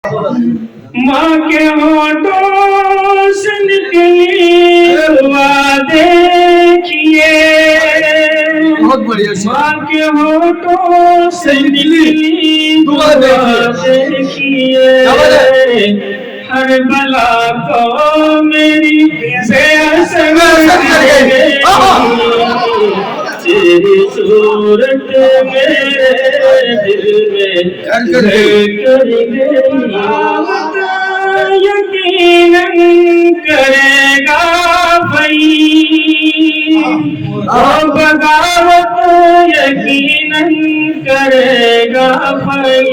माँ के होठों से निकली दुआ देखिए, बहुत बढ़िया। माँ के होठों से निकली दुआ देखिए, हर बला को मेरी बेअसर तेरी सूरत मेरे दिल में घर कर गई। यकीनन करेगा भाई ओ बगावत, यकीनन करेगा भाई,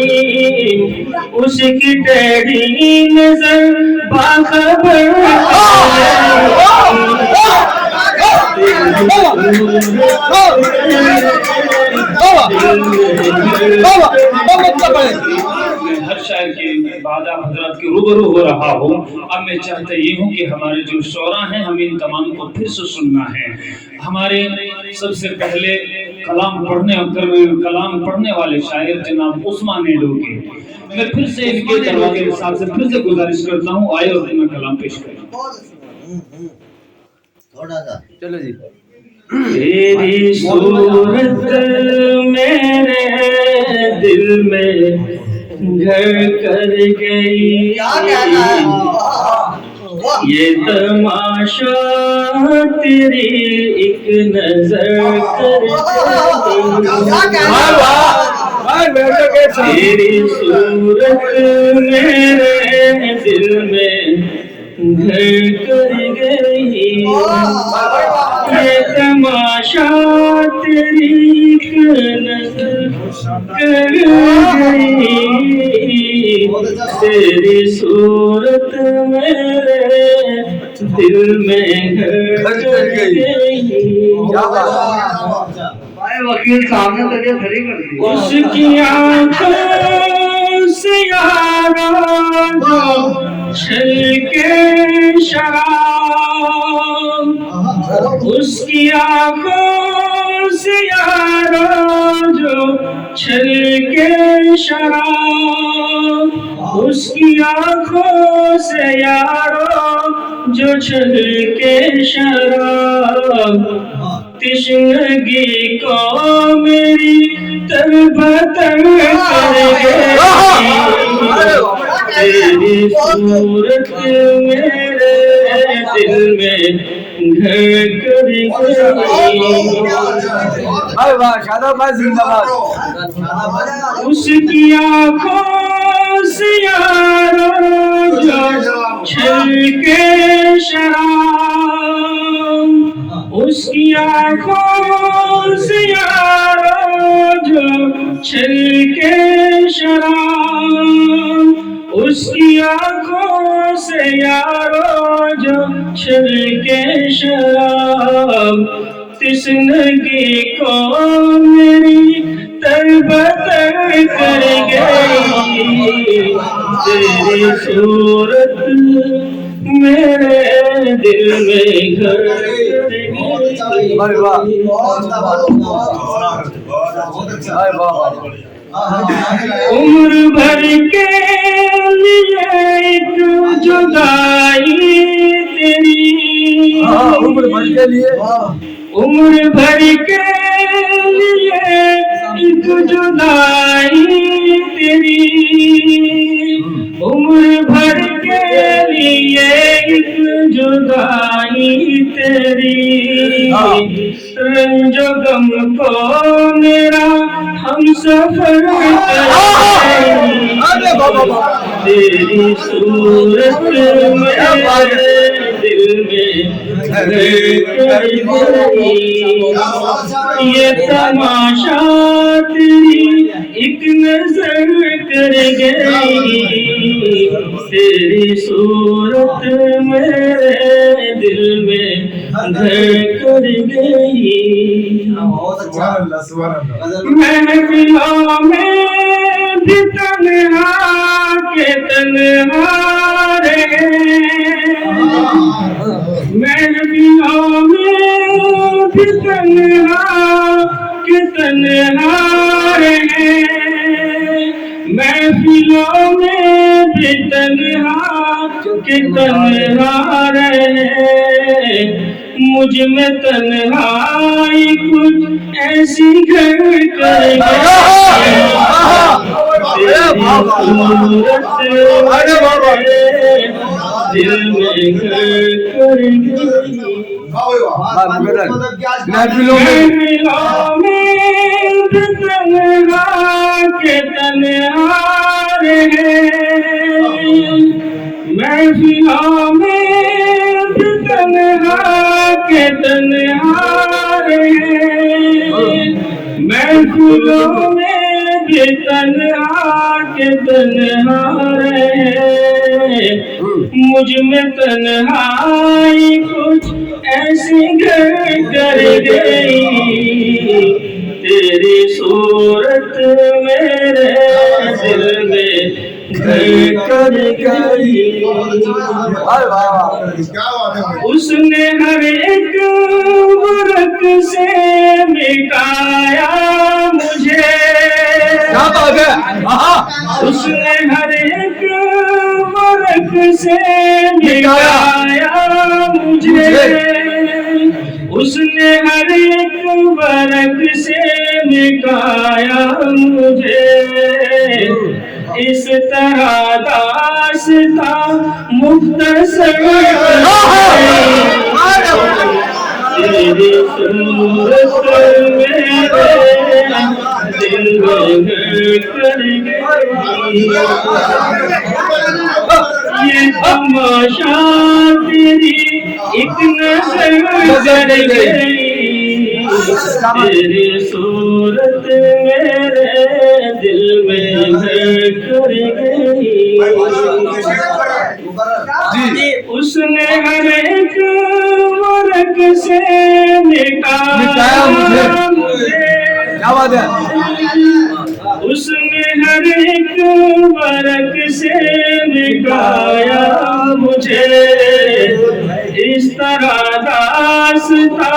उसकी टेढ़ी नजर बाखबर हर शायर के बाद आप हजरात के रूबरू हो रहा हूँ। अब मैं चाहता ये हूँ कि हमारे जो शोरा हैं हमें इन तमाम को फिर से सुनना है। हमारे सबसे पहले कलाम पढ़ने वाले शायर जनाब उस्मान एडोके, मैं फिर से इनके दरवाजे के साथ से फिर से गुजारिश करता हूँ, आए और अपना कलाम पेश करें। थोड़ा सा चलो जी। तेरी सूरत मेरे दिल में घर कर गई, ये तमाशा तेरी एक नजर कर गई, तेरी सूरत मेरे दिल में घर कर गई, ये तमाशा तेरी नजर कर गई, तेरी सूरत मेरे दिल में घर कर गई। वकील साहब ने तो ये खड़ी कर दी। उसकी आंखों से यारा जो छलके शराब, उसकी आंखों से यारा जो छलके शराब, उसकी आंखों से यारो जो छलके शराब, तिश्नगी को मेरी तरबतर कर गई, तेरी सूरत मेरे दिल में घर कर गई। उसकी आँखों से यारो जो छलके शराब, उसकी आँखों से यारो जो छलके शराब, उसकी आँखों से यारो जो छलके शराब, तिश्नगी को मेरी तरबतर कर गई, तेरी सूरत मेरे दिल में घर कर गई। उम्र भर के लिए एक जुदाई तेरी, उम्र भर के लिए, उम्र भर के लिए एक जुदाई तेरी, उम्र भर के लिए एक जुदाई तेरी, रंजो गम को मेरा हम सफर तेरी सूरत मेरे दिल में घर कर गई, ये तमाशा तेरी एक नजर कर गई, तेरी सूरत मेरे दिल में घर कर गई। महफिलों में भी तन्हा के तन्हा रहे, महफिलों में भी तन्हा के तन्हा रहे, महफिलों में भी तन्हा के तन्हा रहे, मुझ में तन्हाई कुछ ऐसी घर कर दिल में घर कर महफिलों में तन्हा के तन्हा रहे, महफिलों में तन्हा के तन्हा रहे, महफिलों में भी तन्हा के तन्हा रहे, मुझ में तन्हाई कुछ ऐसी घर कर गई, तेरी सूरत मेरे दिल में घर कर गई। उसने हर एक वर्क से मिटाया मुझे, क्या बात है। उसने हर एक वर्क से मिटाया मुझे, उसने हर एक वर्क से मिटाया मुझे, इस तरह दास्ता मुख्तसर तेरी सूरत मेरे दिल में घर कर गई, ये तमाशा तेरी एक नजर कर गई, तेरी सूरत मेरे दिल में घर कर गई। उसने हर एक वर्क से मिटाया मुझे, क्या बात है। उसने हर एक वर्क से मिटाया मुझे, इस तरह दास्ता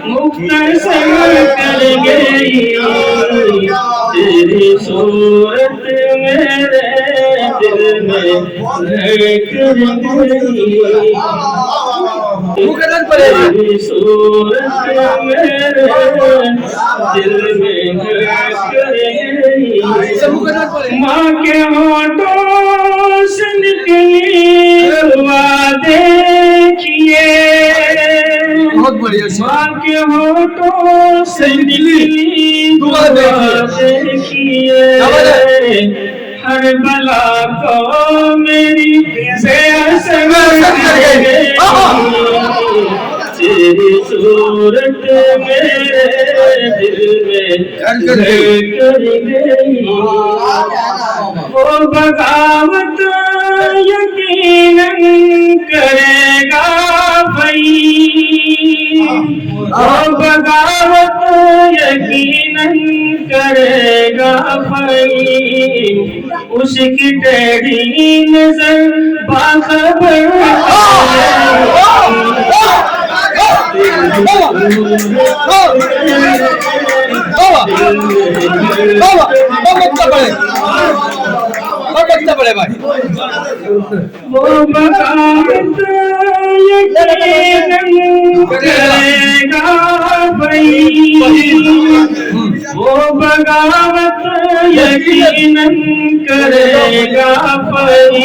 मुख्तसर कर गई, तेरी सूरत मेरे दिल में घर कर गई, तेरी सूरत मेरे दिल में घर कर गई। माँ के होठों से निकली दुआ देखिए, बहुत बढ़िया। माँ के होठों से निकली दुआ देखिए, हर बला को मेरी से असर कर गई, तेरी सूरत मेरे दिल में घर कर गई। वो बगावत यकीनन करेगा भाई, वो बगावत यकीनन करेगा भाई, उसकी टेढ़ी नजर बाखबर बड़े भाई वो बगावत यकीनन करेगा भाई, वो बगावत यकीनन करेगा भाई,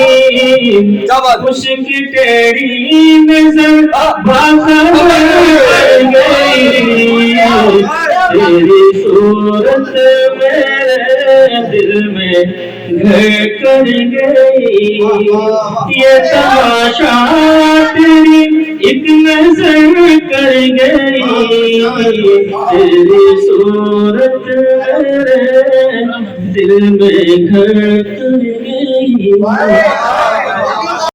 उसकी टेढ़ी नजर बाखबर गई, तेरी सूरत मेरे दिल में घर कर गई, ये तमाशा तेरी एक नजर कर गई, तेरी सूरत मेरे दिल में घर कर गई।